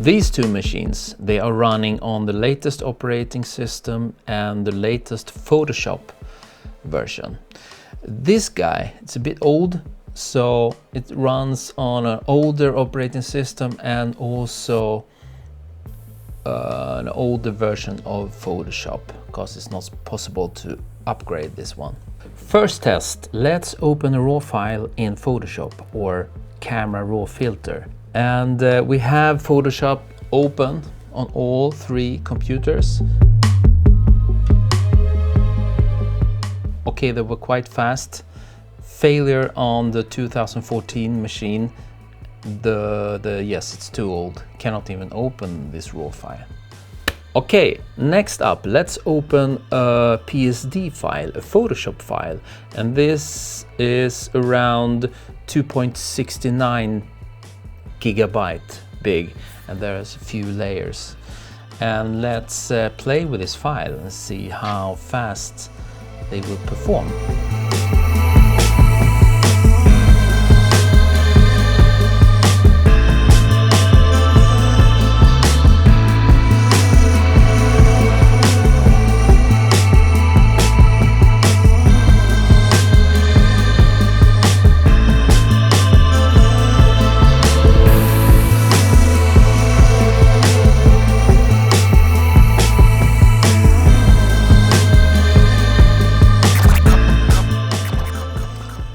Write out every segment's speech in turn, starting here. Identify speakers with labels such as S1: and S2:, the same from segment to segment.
S1: These two machines, they are running on the latest operating system and the latest Photoshop version. This guy, it's a bit old, so it runs on an older operating system and also an older version of Photoshop, because it's not possible to upgrade this one. First test, let's open a raw file in Photoshop or Camera Raw Filter. And we have Photoshop open on all three computers. Okay, they were quite fast. Failure on the 2014 machine. Yes, it's too old. Cannot even open this raw file. Okay, next up, let's open a PSD file, a Photoshop file. And this is around 2.69 gigabyte big, and there's a few layers. And let's play with this file and see how fast they will perform.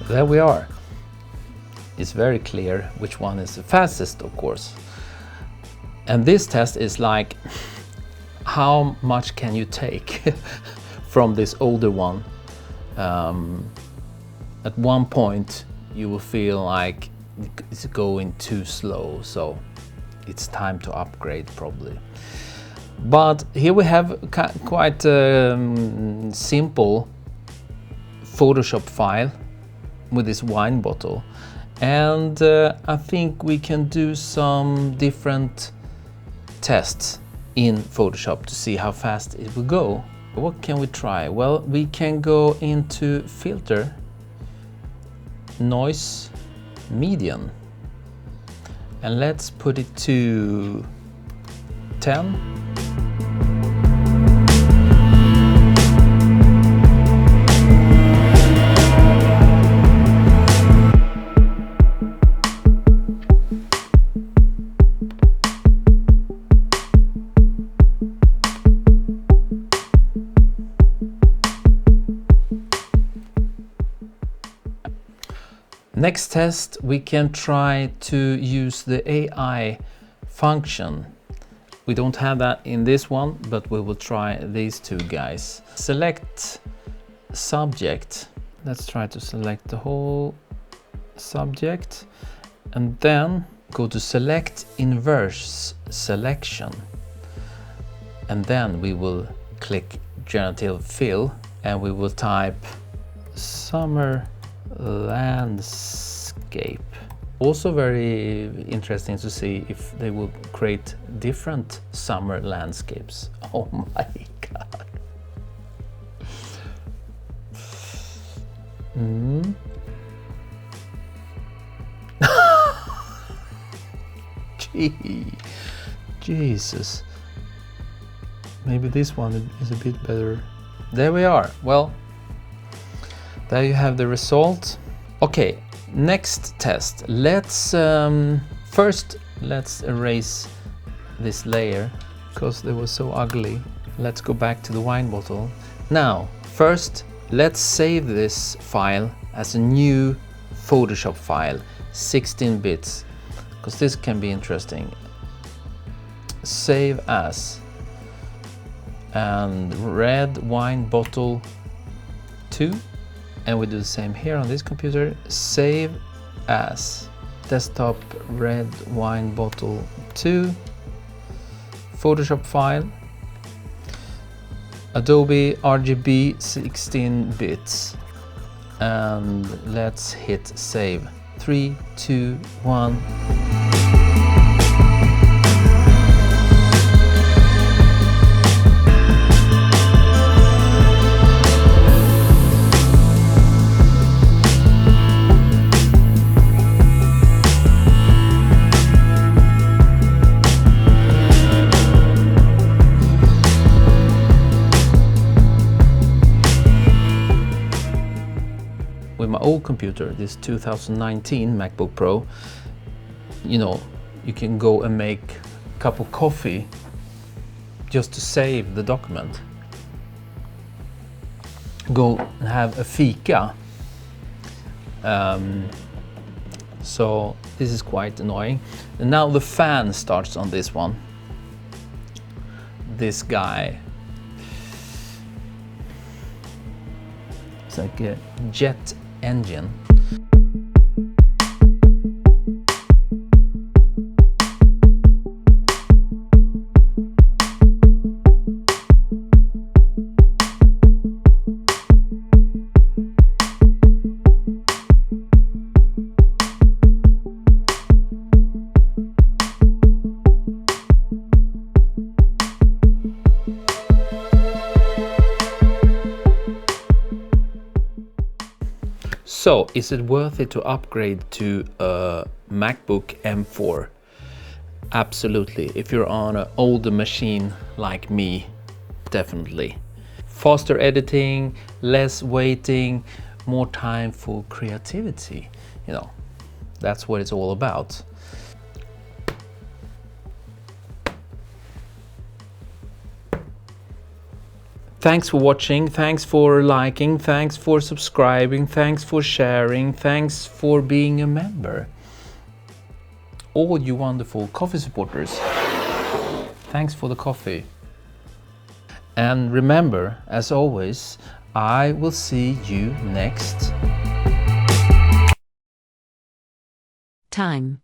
S1: There we are. It's very clear which one is the fastest, of course. And this test is like, how much can you take from this older one? At one point you will feel like it's going too slow, so it's time to upgrade probably. But here we have quite simple Photoshop file with this wine bottle, and I think we can do some different tests in Photoshop to see how fast it will go. What can we try? Well, we can go into filter, noise, median, and let's put it to 10. Next test, we can try to use the AI function. We don't have that in this one, but we will try these two guys. Select subject. Let's try to select the whole subject and then go to select inverse selection. And then we will click generative fill and we will type summer landscape. Also very interesting to see if they will create different summer landscapes. Oh my god. Jesus. Maybe this one is a bit better. There we are. Well, there you have the result. Okay, next test. Let's first let's erase this layer because they were so ugly. Let's go back to the wine bottle. Now, first let's save this file as a new Photoshop file, 16 bits, because this can be interesting. Save as, and red wine bottle 2. And we do the same here on this computer. Save as desktop red wine bottle 2, Photoshop file, Adobe RGB 16 bits, and let's hit save. 3, 2, 1. old computer, this 2019 MacBook Pro, you know, you can go and make a cup of coffee just to save the document. Go and have a fika. So this is quite annoying. And now the fan starts on this one. This guy, it's like a jet engine. So, is it worth it to upgrade to a MacBook M4? Absolutely. If you're on an older machine like me, definitely. Faster editing, less waiting, more time for creativity. You know, that's what it's all about. Thanks for watching, thanks for liking, thanks for subscribing, thanks for sharing, thanks for being a member. All you wonderful coffee supporters, thanks for the coffee. And remember, as always, I will see you next
S2: time.